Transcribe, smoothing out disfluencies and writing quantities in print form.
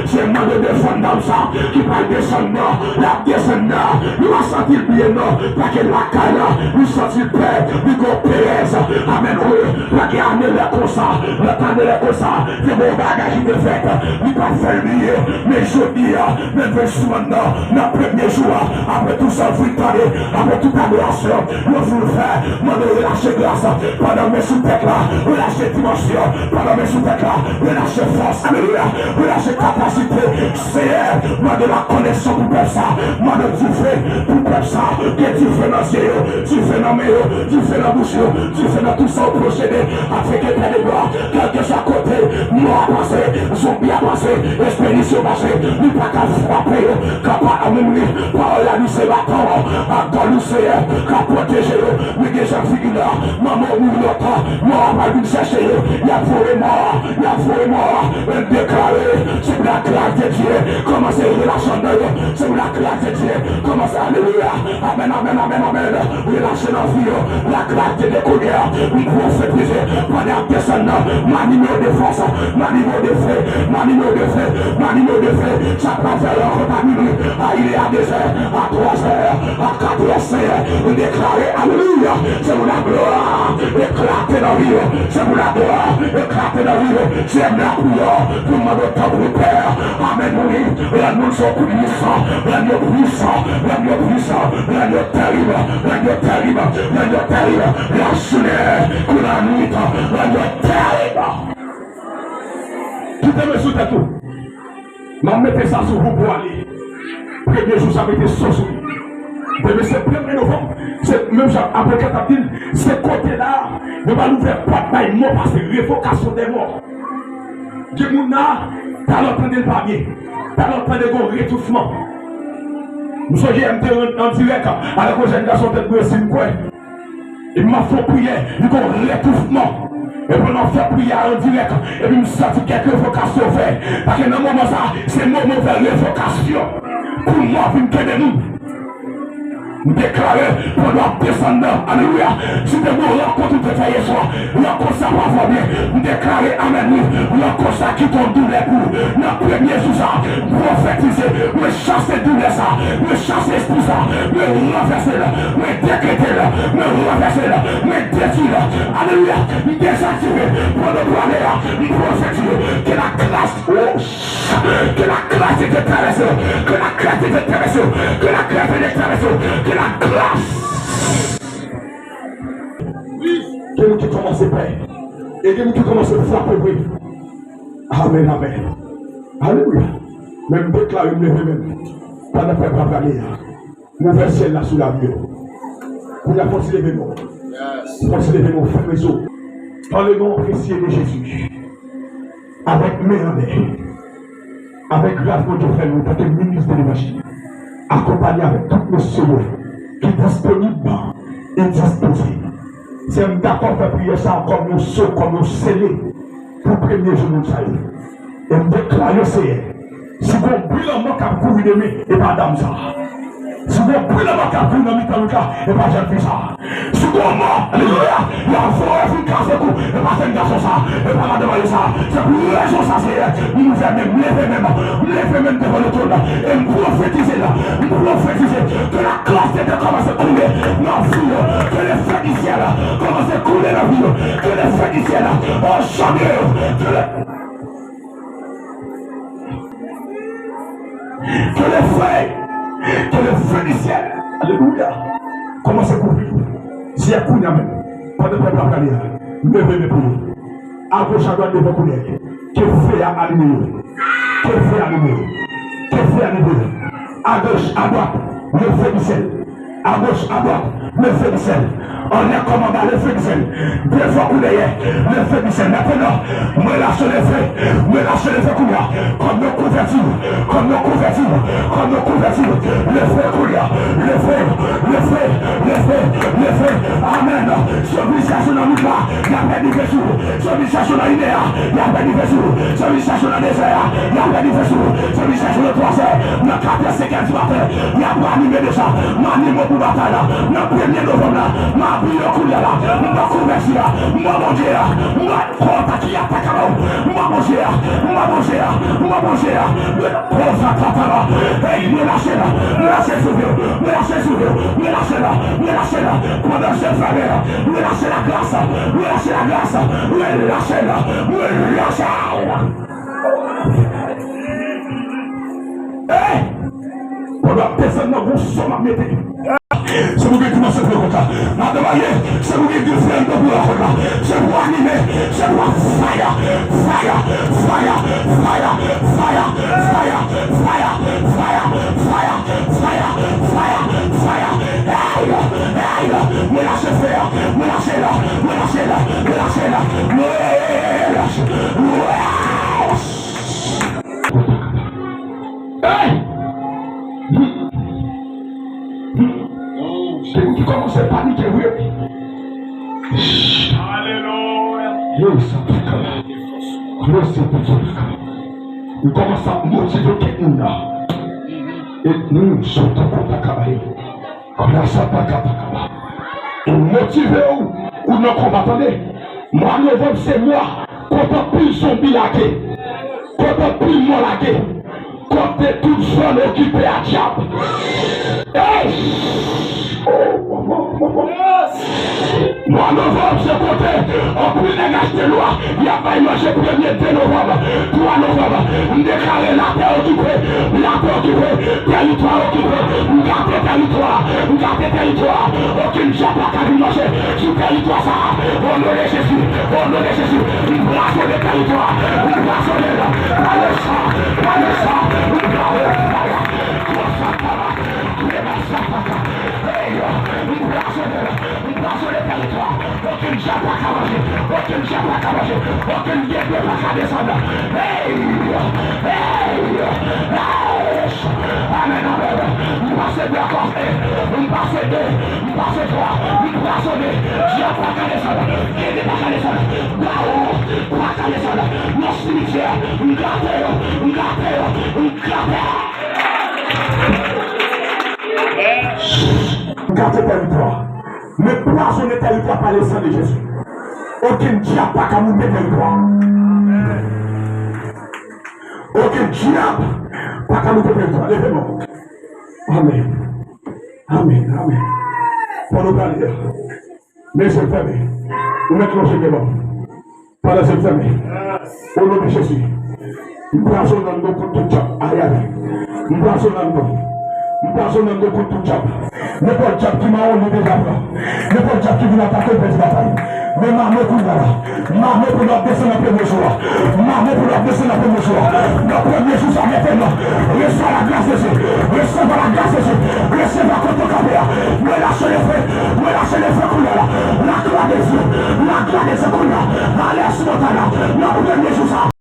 c'est moi de défendre dans ça, qui va descendre, la descendre, nous va sentir bien, non, pas que la caille, nous sentir paix, nous go Pérez, amen, oui, la guerre n'est comme ça, le temps n'est comme ça, c'est mon bagage de fête, nous pas faire lier, mais je dis, même maintenant, le premier jour, après tout ça, victoire, après toute adoration, nous voulons faire, moi de relâcher grâce, pendant mes sous-têtes là, relâcher dimension, pendant mes sous-têtes là, relâcher force, alléluia, relâcher capacité, Seigneur, moi de la connexion pour faire ça, moi de tu fais pour faire ça, que tu fais dans les yeux, tu fais dans mes yeux, tu fais dans la bouche, tu fais dans tout ça au procédé, afin que t'aies des gloires, quelque chose à côté, mort à passer, zombie à passer, expédition passée, nous pas qu'à frapper, capable à même parole à nous c'est bâton, à quoi nous c'est, qu'à protéger, nous déjà figure là, maman ou l'autre, mort à pas nous chercher, il y a fouet mort, déclaré, c'est la grâce de Dieu, comment c'est relâchant d'eux, c'est la grâce de Dieu, comment c'est alléluia, amen, amen, amen, amen, relâchez la vie, la grâce de découvrir, nous prophétiser, pendant personne, ma numéro de force, ma numéro de feu, ma numéro de feu, ma numéro de feu, ça peut faire un minute, il est à 2 heures, à 3 heures, à 4 heures, vous déclarez, alléluia, c'est pour la gloire, éclater dans la vie, c'est pour la gloire, éclater dans la vie, c'est la prière, tout le monde est temps pour Père, amen, oui, la nous sommes puissants, la nous puissants, la nous puissants, la nous terrible, la nous terrible, la nous terrible, la soleil, que la nuit, la nous terrible. Tout est me sous tout. M'a mettez ça sur vous pour aller. Premier jour, ça mettez ça sur vous. Depuis ce 1er novembre, c'est même après 4 avril, ce côté-là, ne va nous faire pas de mort parce que révocation des morts. Que mon a, t'as l'entendre le papier, t'as l'entendre le rétouffement. Nous sommes en direct avec le jeune garçon de Brésil, quoi. Il m'a fait prier, il y a un rétouffement. Et puis on fait prière en direct. Et puis nous sentons quelques vocations faites. Parce que dans le moment ça, c'est mon mauvais révocation. Pour moi, pour me donner nous. Nous déclarer pour nous descendre. Alléluia. Si des mots rencontrent de faire soi, rencontre ça va bien. Nous déclarer amen. Rencontre ça qui tombe douleur pour le premier jour ça. Prophétiser, me chasser douleur ça, me chasser esprit ça, me renverser là, me décréter là, me renverser là, me détruire là. Alléluia. Nous désactiver pour le aller là. Nous prophétiser que la classe, que la classe est intéressée, que la classe est intéressée, que la classe est intéressée, que la classe. Que nous qui commençons à paix. Et que nous qui commençons à frapper, oui. Amen, amen. Alléluia. Même déclarer une levée même. Pas de faire parler. Nous versons là sous la vie. Vous n'avez pas levé nous. Force lever nous, frères et sœurs. Dans le nom précieux de Jésus. Avec mes mains. Avec grâce de notre frère, nous, tant que ministre de l'évangile. Accompagné avec toutes nos sœurs qui sont disponibles et disposés. C'est un d'accord de prier ça comme nous sommes, comme nous scellés pour le premier jour de ça. Et nous déclarons, c'est si vous brûlez le manque à courir de mai, et pas d'âme ça. Si vous brûlez le manque à courir de mai, et pas jeune fille ça. Si vous mort, alléluia, il y a un fort et une casse de cou, et pas jeune garçon ça, et pas madame ça. C'est pour une raison ça, c'est nous nous aimons, lever même devant le trône, et nous prophétiser là, nous prophétiser que la classe de Dieu commence à couler dans la vie, que les feux du ciel commencent à couler dans la vie, que les feux du ciel ont changé, que le feu du ciel, alléluia, commence à courir. Si il y a couille même, pas de peuple à gagner, levez mes poules. À gauche, à droite, devant couler. Que fait à allumer, que fait à allumer, que fait à allumer. À gauche, à droite, le feu du ciel. À gauche, à droite, le feu du ciel. On est commandé le feu du ciel. 2 fois couler, le feu du ciel. Maintenant, me lâche le feu couler. Comme nos couvertures, comme nos couvertures, comme nos couvertures. Le feu couler, le feu. Amen. Civilisation dans le bas, il y a pas de vaisseau. Civilisation dans l'idée, il y a pas de vaisseau. Civilisation dans le désert, il y a pas de vaisseau. Civilisation dans le 3 heures, le 4 heures, 5 heures du matin, il y a pas animé de ça. M'anime pour bataille, 1er novembre, ma vie au coup là, ma conversion, ma manger, ma porte qui attaque à l'eau, ma manger, le pauvre papa, et me lâchez là, me lâchez sur vous, me lâchez sur vous, me lâchez là, pendant cette faveur, me lâchez la grâce, me lâchez la grâce, me lâchez là, me lâchez là. Hey! Pendant personne n'a bon son à mettre. C'est vous qui commencez à faire comme ça. C'est vous qui dites faire un peu pour la route là. C'est pour animer, c'est pour fire, fire, fire, fire, fire, fire, fire, fire, fire, fire, fire, fire. Hey, me lâchez faire, me lâchez là, me lâchez là, me lâchez là, me lâchez. Hey! C'est vous qui commencez à paniquer, oui. Alléluia. Nous commençons à motiver quelqu'un là. Et nous sommes en contact avec vous. Motivez-vous ou non, comme attendez. Moi, novembre, c'est moi. Quand on pile son bilaqué. Quand on pile mon laqué. Quand t'es toute seule occupée à diable. Hey! Moi, novembre, c'est côté. En plus, les gars, de loi. Il n'y a pas eu manger 1er de novembre. 3 novembre. On déclare la terre occupée. La terre occupée. Territoire occupé. On garde territoire. On garde territoire. Aucune diable n'a qu'à manger. Sur territoire, ça. On le laisse Jésus. On le laisse Jésus. Une brasse de territoire. Une brasse de là. Pas le sang. Pas le sang. Une brasse de fire. Aucune diable n'a qu'à manger, aucune diable n'a qu'à manger, aucune diable n'a qu'à descendre. Hey! Amen, amen. Nous passons de côté, nous passons deux, nous passons trois, nous passons deux. Diable n'a qu'à descendre, qui n'est pas qu'à descendre. Là-haut, pas qu'à descendre. Nos cimetières, nous gardons. Gardez territoire. Mais poisonner territoire par le sang de Jésus. Aucun diable n'a qu'à nous mettre territoire. Aucun diable n'a qu'à nous mettre territoire. Levez-moi. Amen. Amen. Amen. Pour nous parler. Mais c'est fermé. Nous mettons le chemin. Pendant cette fermé. Au nom de Jésus. Nous poisonnons nos coups de diable. Aïe aïe. Nous poisonnons nos. Nous passons dans le coup de diable. N'importe diable qui m'a enlevé déjà. N'importe diable qui vient attaquer le petit bataille. Mais maman pour là. Maman pour la descendre après le jour. Maman pour la descendre après le jour. Le premier jour, ça maintenant. Reçois la grâce de Dieu. Reçois la grâce de Dieu. Reçois la côte de caméra. Me lâchez les feux. Me lâchez les feux couleurs. La gloire des yeux. La gloire des yeux couleurs. Allez à ce moment-là. Le premier jour, ça.